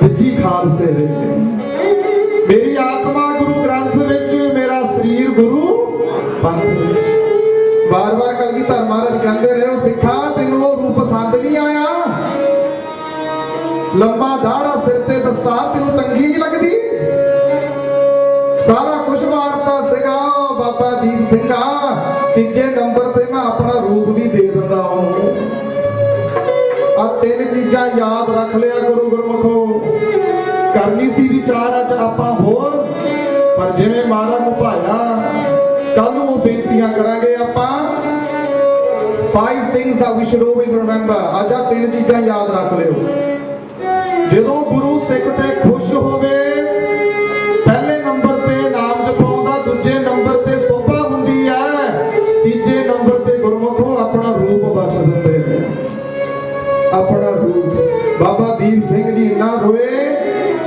विची खालसे मेरी आत्मा गुरु ग्रंथ विच मेरा शरीर गुरु पंथ विच। बार बार कलगीधर महाराज कहते रहे हो सिखा तेनू वो रूप पसंद नहीं आया, लंबा दाड़ा सिर ते दस्तार तेनू चंगी नहीं लगती, सारा कुछ मारता सिगा बाबा दीप सिंह तीजे नंबर पे मैं अपना रूप भी दे दिंदा हूं। आ तीन चीजां याद रख लिया गुरु गुरमुखो। करनी सी विचार अज आपां होर पर जिवें महाराज नूं भाया कल नूं बेनतियां करांगे आपां। 5 things that we should always remember। अज आ तीन चीजां याद रख लिओ। जदों गुरु सिख ते खुश होवे पहले नंबर ते नाम जपाउंदा, दूजे नंबर ते सोभा हुंदी है, तीजे नंबर ते गुरमुखो अपना रूप बख्श दिंदे ने। अपना रूप बाबा दीप सिंह जी इन्ना रोए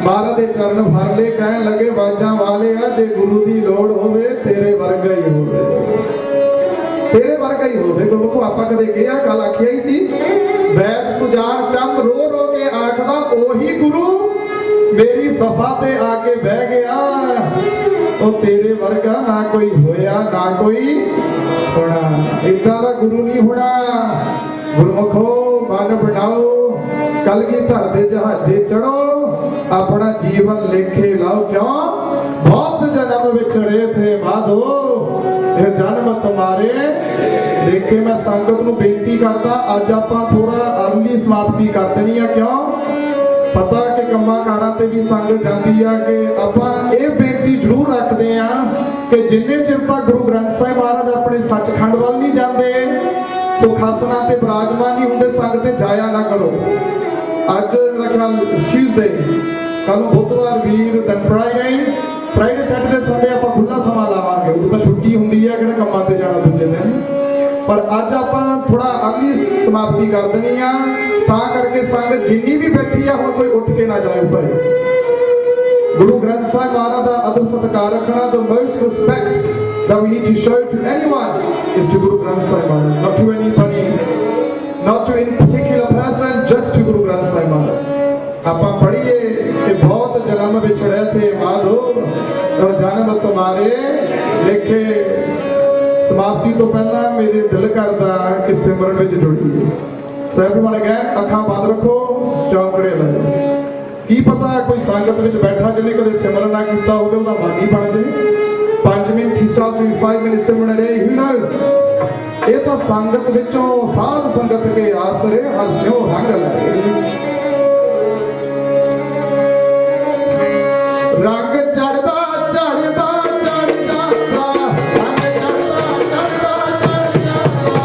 महाराज दे चरण फड़ ले कहन लगे वाजां वाले आ जे गुरु दी लोड़ होवे तेरे वर्गा ही होवे, तेरे वर्गा ही होवे। गुरमुखो आपां कदे गया कल आखिया ही सी वैद सुजान चंद रो रो के आखदा ओही गुरु मेरी सफा ते आके बह गया, ओ तेरे वर्गा ना कोई होया ना कोई होना। इदां दा गुरु नहीं होना। गुरमुखो मन बनाओ कलगीधर दे जहाजे चढ़ो अपना जीवन लेखे लाओ। क्यों बहुत जन्म विछड़े थे माधो ये जन्म तुम्हारे देखे। मैं संगत नूं बेनती करदा अज आपां थोड़ा अर्ली समाप्ति कर देनी है। क्यों पता कि कम्मां कारां ते भी संगत जांदी आ कि आपां ये बेनती जरूर रखदे आ कि जिन्ने चिर तक गुरु ग्रंथ साहिब महाराज अपने सचखंड वाल नहीं जाते सुखासना ते विराजमान नहीं होंदे संगत जाया ना करो। अज मेरा ख्याल ट्यूसडे कल बुधवार वीर दैन फ्राइडे सैटरडे संडे आप खुला समा लावांगे, उदों तो छुट्टी हुंदी है कि कम्मां ते जाना दूजे दिन। पर अज आप थोड़ा अर्ली समाप्ति कर देनी आ तां करके संगत जिन्नी भी बैठी है हुण कोई उठ के ना जाए भाई। गुरु ग्रंथ साहिब महाराज दा अदब सत्कार रखना। The most respect that we need to show to anyone is to Guru Granth Sahib Maharaj, not to anybody, not to any particular person, just to Guru Granth Sahib Maharaj। आपां पढ़िए कि बहुत जन्म विछड़े थे माधो तो जन्म तुम्हारे लेखे। समाप्ति तो पहला मेरे दिल करदा कि सिमरन विच जुड़िए। सो एवरीवन अगेन अखां बंद रखो चौंकड़े लाओ। की पता कोई संगत विच बैठा जिन्हें कदे सिमरन ना कीता होवे उहदा मन ही बन जाए। 5 minute he starts doing 5 minutes Simran a day, who knows। ये तो संगत विचों साध संगत के आसरे हरस्यों रंग लाए। रंग चढ़दा चढ़दा चढ़ जाता, रंग चढ़दा चढ़दा चढ़ जाता,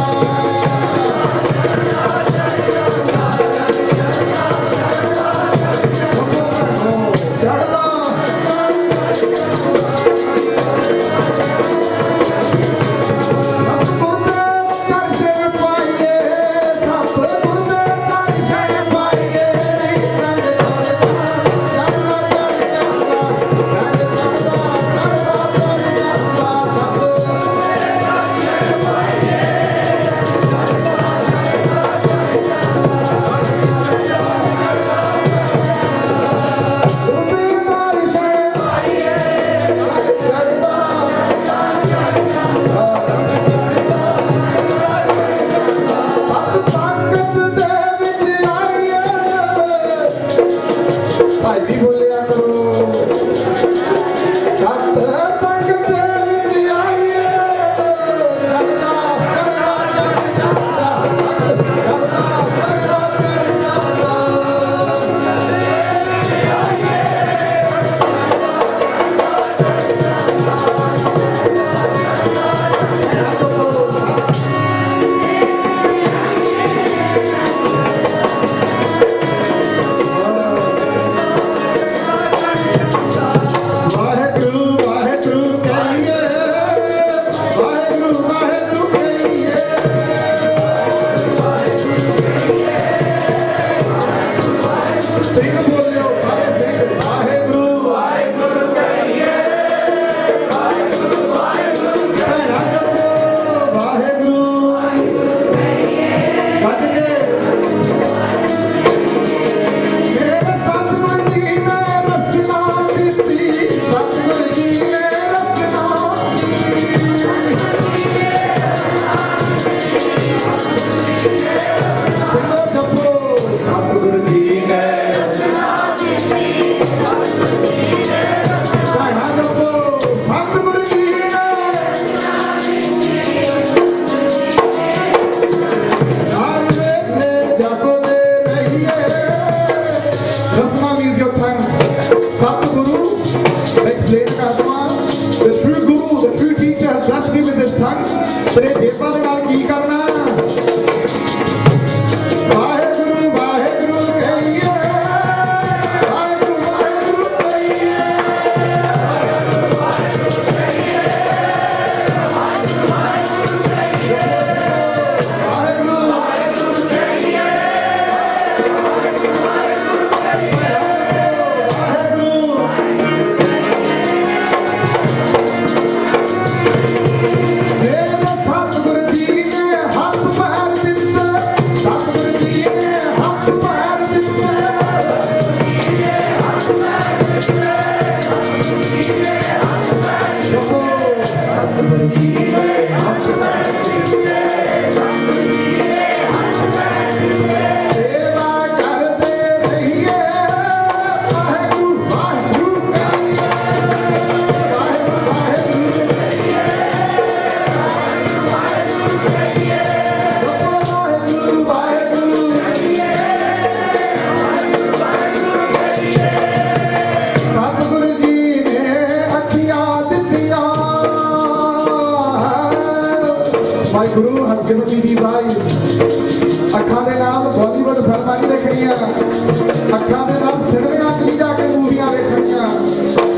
ਅੱਖਾਂ ਦੇ ਨਾਲ ਸਿਨੇਮਾ 'ਚ ਜਾ ਕੇ ਮੂਵੀਆਂ ਵੇਖਣੀਆਂ,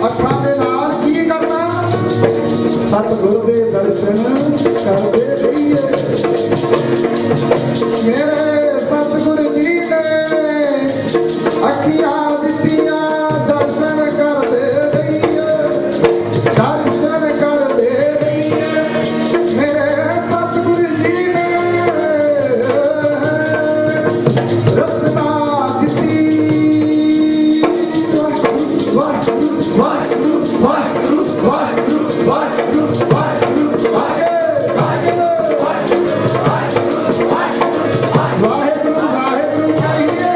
ਅੱਖਾਂ ਦੇ ਨਾਲ ਕੀ ਕਰਨਾ, ਸਤਿਗੁਰ ਦੇ ਦਰਸ਼ਨ ਕਰਦੇ ਰਹੀਏ। ਮੇਰੇ ਸਤਿਗੁਰ ਜੀ ਨੇ ਅੱਖੀਆਂ ਦਿੱਤੀਆਂ, ਦਰਸ਼ਨ ਕਰਦੇ ਰਹੀਏ, ਦਰਸ਼ਨ ਕਰਦੇ ਰਹੀਏ। ਮੇਰੇ ਸਤਿਗੁਰ ਜੀ ਨੇ ਰਸਨਾ ਦਿੱਤੀ। ਵਾਹਿਗੁਰੂ ਵਾਹਿਗੁਰੂ ਵਾਹਿਗੁਰੂ ਵਾਹਿਗੁਰੂ ਵਾਹਿਗੁਰੂ ਵਾਹਿਗੁਰੂ ਵਾਹਿਗੁਰੂ ਵਾਹਿਗੁਰੂ ਵਾਹਿਗੁਰੂ ਕਹੀਏ।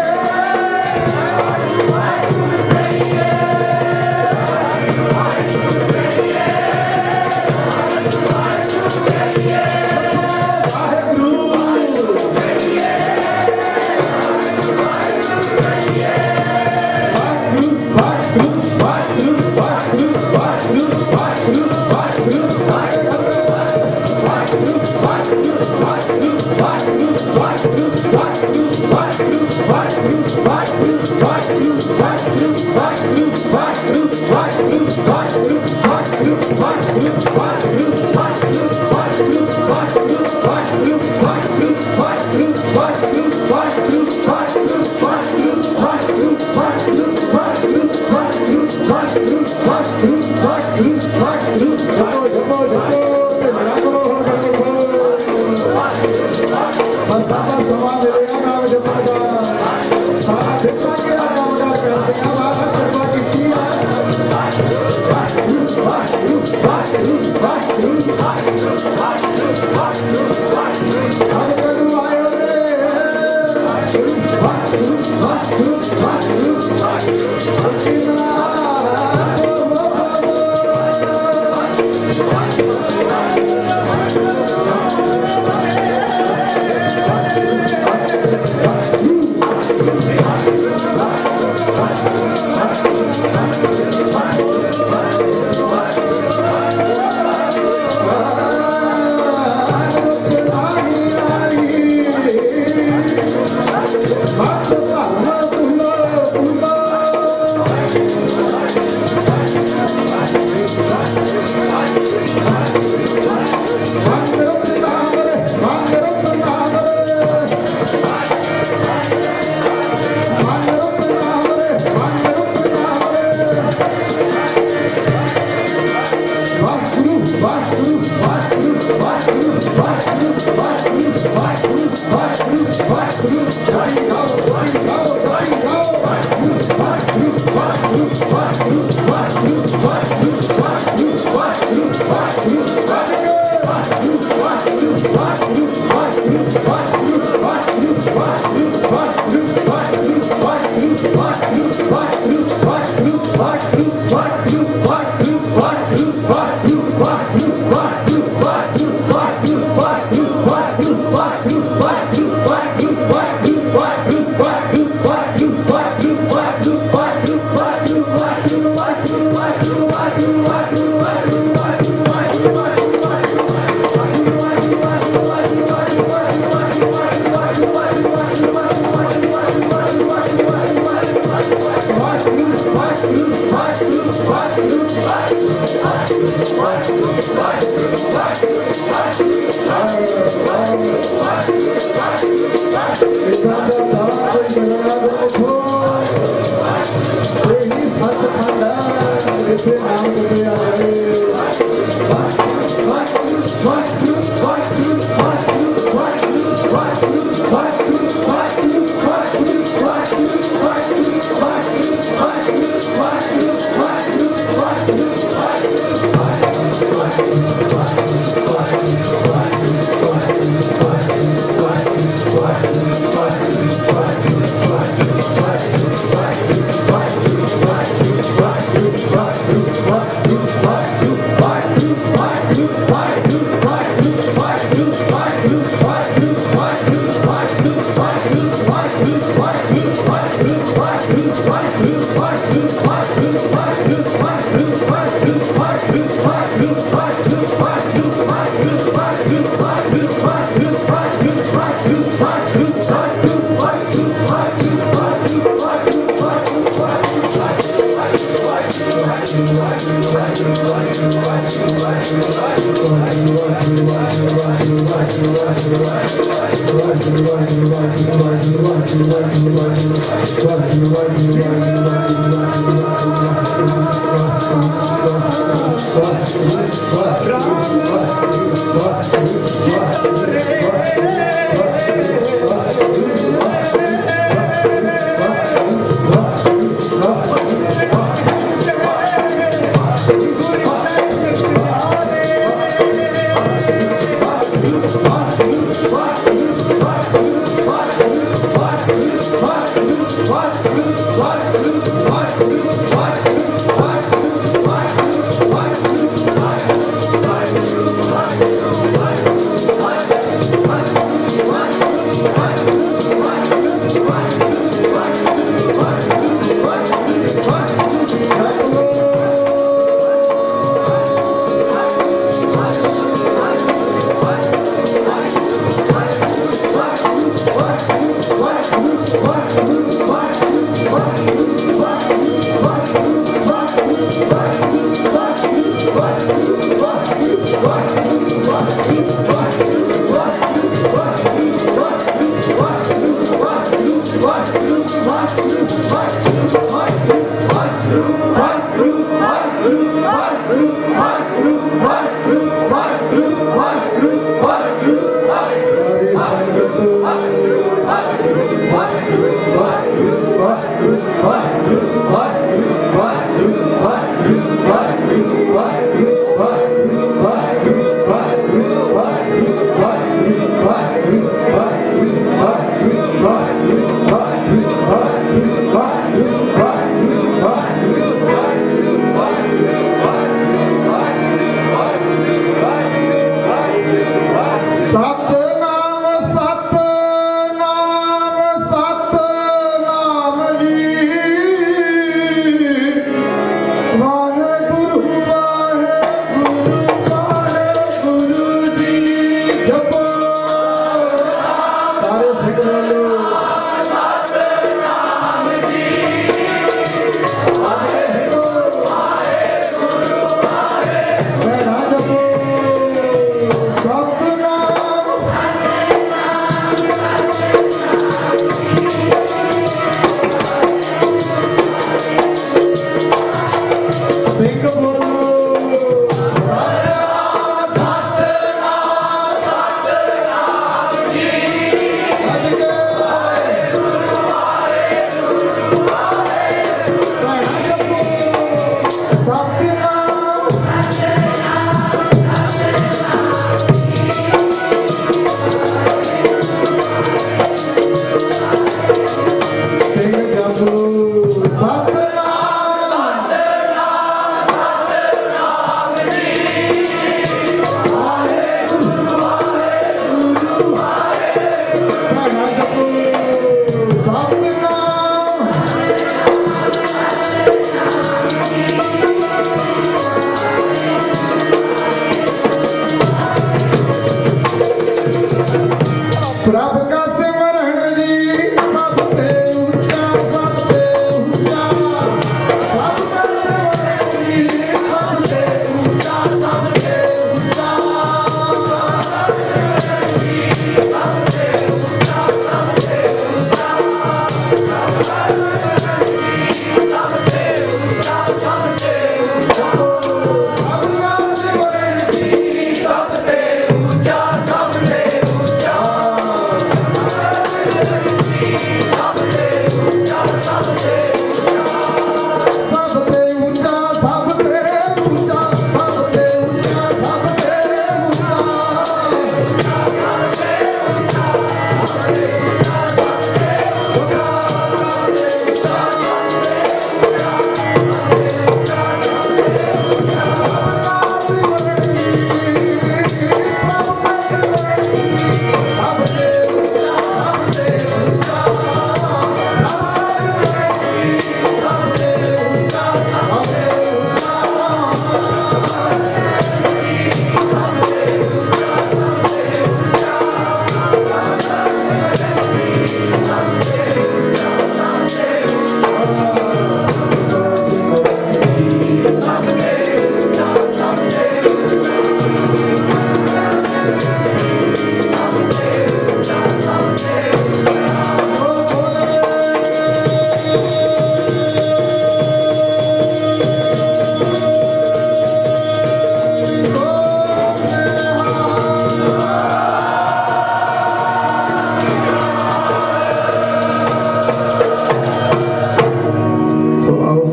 What?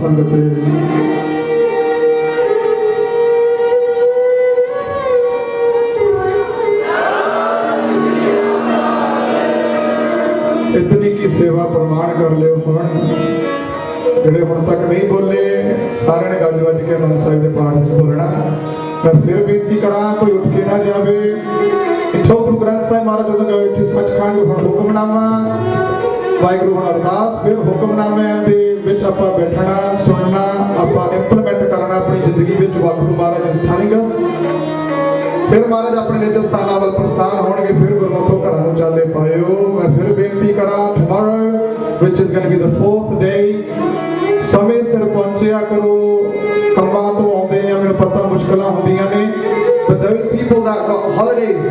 संगत इतनी की सेवा प्रमाण कर लियो हुण ਜਿਹੜੇ ਹੁਣ तक नहीं बोले सारे ने गज वज के आनंद साहिब के पाठ में बोलना। मैं फिर बेनती करा कोई उठ के ना जावे। इथों गुरु ग्रंथ साहिब महाराज जी का सचखंड हुण हुक्मनामा वाहिगुरू हुण अरदास फिर हुक्मनामे दे विच आपां बैठना सुनना आपां इंप्लीमेंट करना अपनी जिंदगी विच वाहिगुरू महाराज स्थानिक फिर महाराज अपने निज स्थानां वल प्रस्थान होणगे फिर गुरमुखों घरां नूं चाले पाइओ। मैं फिर बेनती करा tomorrow which is going to be the 4th day ਸਮੇਂ ਸਿਰ ਪਹੁੰਚਿਆ ਕਰੋ। ਕੰਮਾਂ ਤੋਂ ਆਉਂਦੇ ਆ ਮੈਨੂੰ ਪਤਾ ਮੁਸ਼ਕਲਾਂ ਹੁੰਦੀਆਂ ਨੇ but those people that got holidays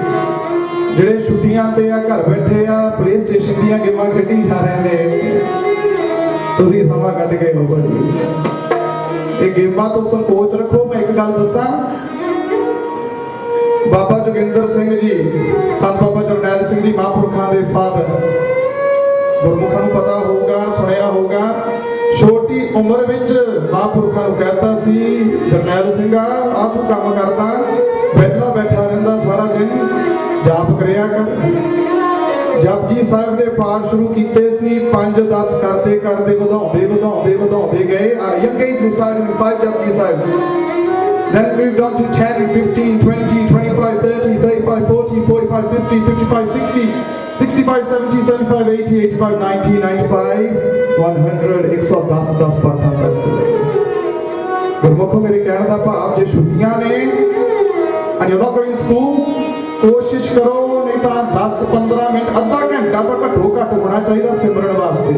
ਜਿਹੜੇ ਛੁੱਟੀਆਂ ਤੇ ਆ ਘਰ ਬੈਠੇ ਆ ਪਲੇ ਸਟੇਸ਼ਨ ਦੀਆਂ ਗੇਮਾਂ ਖੇਡੀ ਜਾ ਰਹੇ ਨੇ ਤੁਸੀਂ ਸਮਾਂ ਕੱਢ ਕੇ ਆਓ ਜੀ। ਇਹ ਗੇਮਾਂ ਤੋਂ ਸੰਕੋਚ ਰੱਖੋ। ਮੈਂ ਇੱਕ ਗੱਲ ਦੱਸਾਂ ਬਾਬਾ ਜੋਗਿੰਦਰ ਸਿੰਘ ਜੀ ਸੰਤ ਬਾਬਾ ਜਰਨੈਲ ਸਿੰਘ ਜੀ ਮਹਾਂਪੁਰਖਾਂ ਦੇ ਫਾਦਰ ਗੁਰਮੁਖਾਂ ਨੂੰ ਪਤਾ ਹੋਊਗਾ ਸੁਣਿਆ ਹੋਊਗਾ ਛੋਟੀ ਉਮਰ ਵਿੱਚ ਮਹਾਂਪੁਰਖਾਂ ਨੂੰ ਕਹਿਤਾ ਸੀ ਜਰਨੈਲ ਸਿੰਘਾ ਆ ਤੂੰ ਕੰਮ ਕਰਦਾ ਵਿਹਲਾ ਬੈਠਾ ਰਹਿੰਦਾ ਸਾਰਾ ਦਿਨ ਜਾਪ ਕਰਿਆ ਕਰ। ਜਪਜੀ ਸਾਹਿਬ ਦੇ ਪਾਠ ਸ਼ੁਰੂ ਕੀਤੇ ਸੀ 5-10 ਕਰਦੇ ਕਰਦੇ ਵਧਾਉਂਦੇ ਗਏ। Young age starting 5 Japji Sahib then moved on to 10, 15, 20, 25, 30, 35, 40, 45, 50, 55, 60, 65, 70, 75, 80, 85, 90, 95, 100 110 ਪਾਠਾਂ ਤੱਕ ਚਲੇ। ਗੁਰਮੁਖੋ ਮੇਰੇ ਕਹਿਣ ਦਾ ਭਾਵ ਜੇ ਛੁੱਟੀਆਂ ਨੇ and you're not going to school ਕੋਸ਼ਿਸ਼ ਕਰੋ ਨਹੀਂ ਤਾਂ 10-15 ਮਿੰਟ ਅੱਧਾ ਘੰਟਾ ਤਾਂ ਘੱਟੋ ਘੱਟ ਹੋਣਾ ਚਾਹੀਦਾ ਸਿਮਰਨ ਵਾਸਤੇ।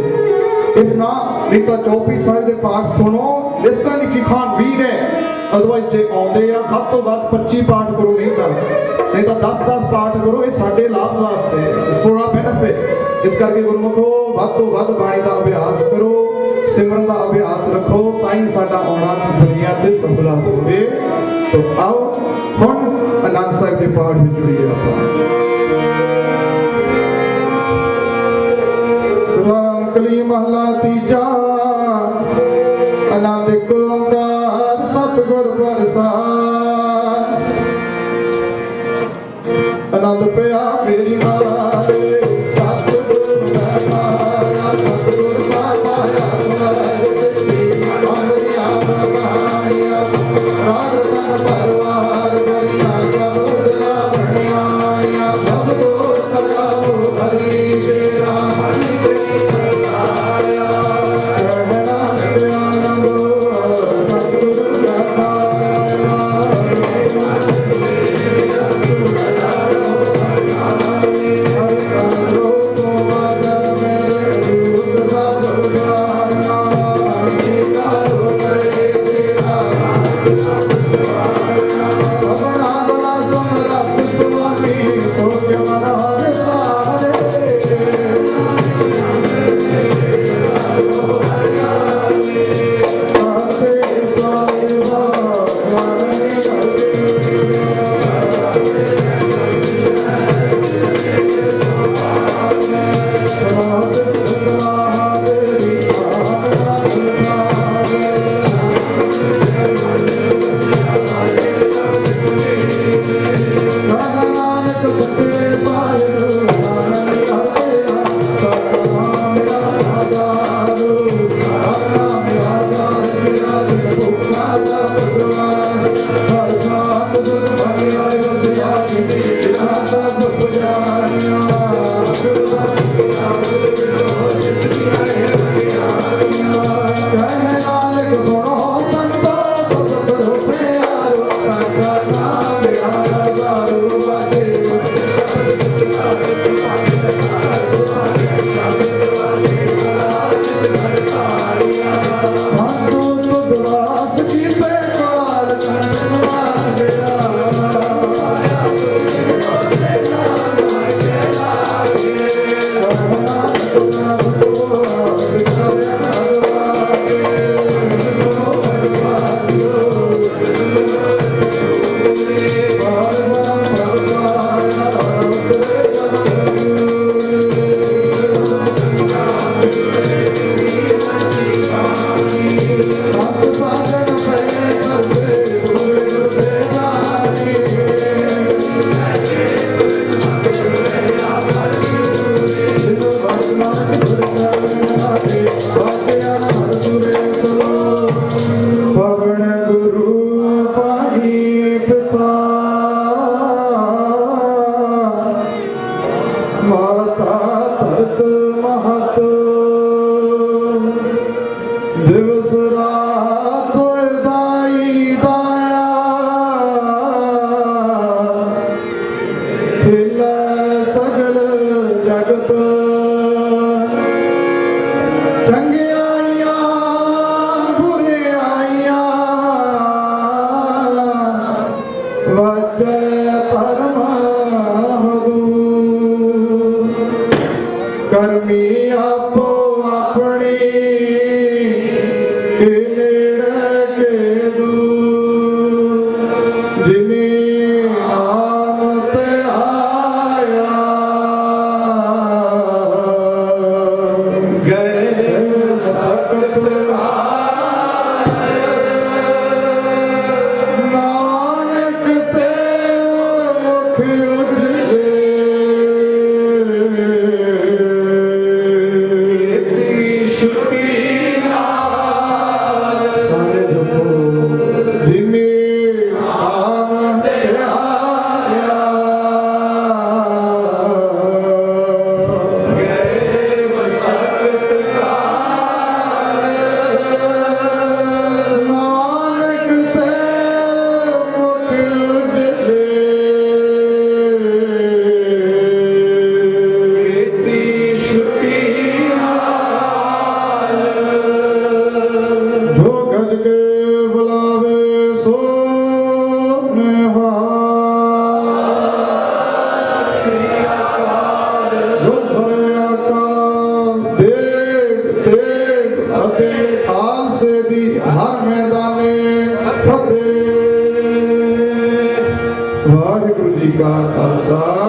if not ਨਹੀਂ ਤਾਂ ਚੌਪਈ ਸਾਹਿਬ ਦੇ ਪਾਠ ਸੁਣੋ। listen if you can't read it otherwise ਜੇ ਆਉਂਦੇ ਆ ਵੱਧ ਤੋਂ ਵੱਧ 25 ਪਾਠ ਕਰੋ ਨਹੀਂ ਤਾਂ 10-10 ਪਾਠ ਕਰੋ। ਇਹ ਸਾਡੇ ਲਾਭ ਵਾਸਤੇ ਇਸ ਫॉर ਆवर ਬੈਨੀਫਿਟ। ਇਸ ਕਰਕੇ ਗੁਰਮੁਖੋ ਵੱਧ ਤੋਂ ਵੱਧ ਬਾਣੀ ਦਾ ਅਭਿਆਸ ਕਰੋ ਸਿਮਰਨ ਦਾ ਅਭਿਆਸ ਰੱਖੋ ਤਾਂ ਹੀ ਸਾਡਾ ਆਉਣਾ ਦੁਨੀਆ ਤੇ ਸਫਲ ਹੋਵੇ। ਸੋ ਆਓ ਹੁਣ ਆਨੰਦ ਸਾਹਿਬ ਦੇ ਪਾਠ ਵਿੱਚ ਜੁੜੀਏ ਆਪਾਂ। ਰਾਮ ਕਲੀ ਮਹਲਾ ਤੀਜਾ ਆਨੰਦ ਇੱਕ ਓੰਕਾਰ ਸਤਿਗੁਰ ਪ੍ਰਸਾਦ। ਆਨੰਦ ਪਿਆ ਮੇਰੀ ਮਾਰੇ ਸਤਿਗੁਰ ਮੈਂ ਪਾਇਆ ਸਤਿਗੁਰ ਪਾਇਆ ਅਮਰਿਆ ਪਾਇਆ ਰਾਗ ਤਨ ਪਰਵਾਰ ਕਰਿਆ ਸਬਦਨਾ ਬਣਿਆ ਸਤਿਗੁਰ ਤਕਾਉ ਹਰੀ ਤੇਰਾ ਹਰੀ ਪ੍ਰਸਾਇਆ ਹਰ ਮੈਦਾਨੇ ਫਤਿਹ। ਵਾਹਿਗੁਰੂ ਜੀ ਕਾ ਖਾਲਸਾ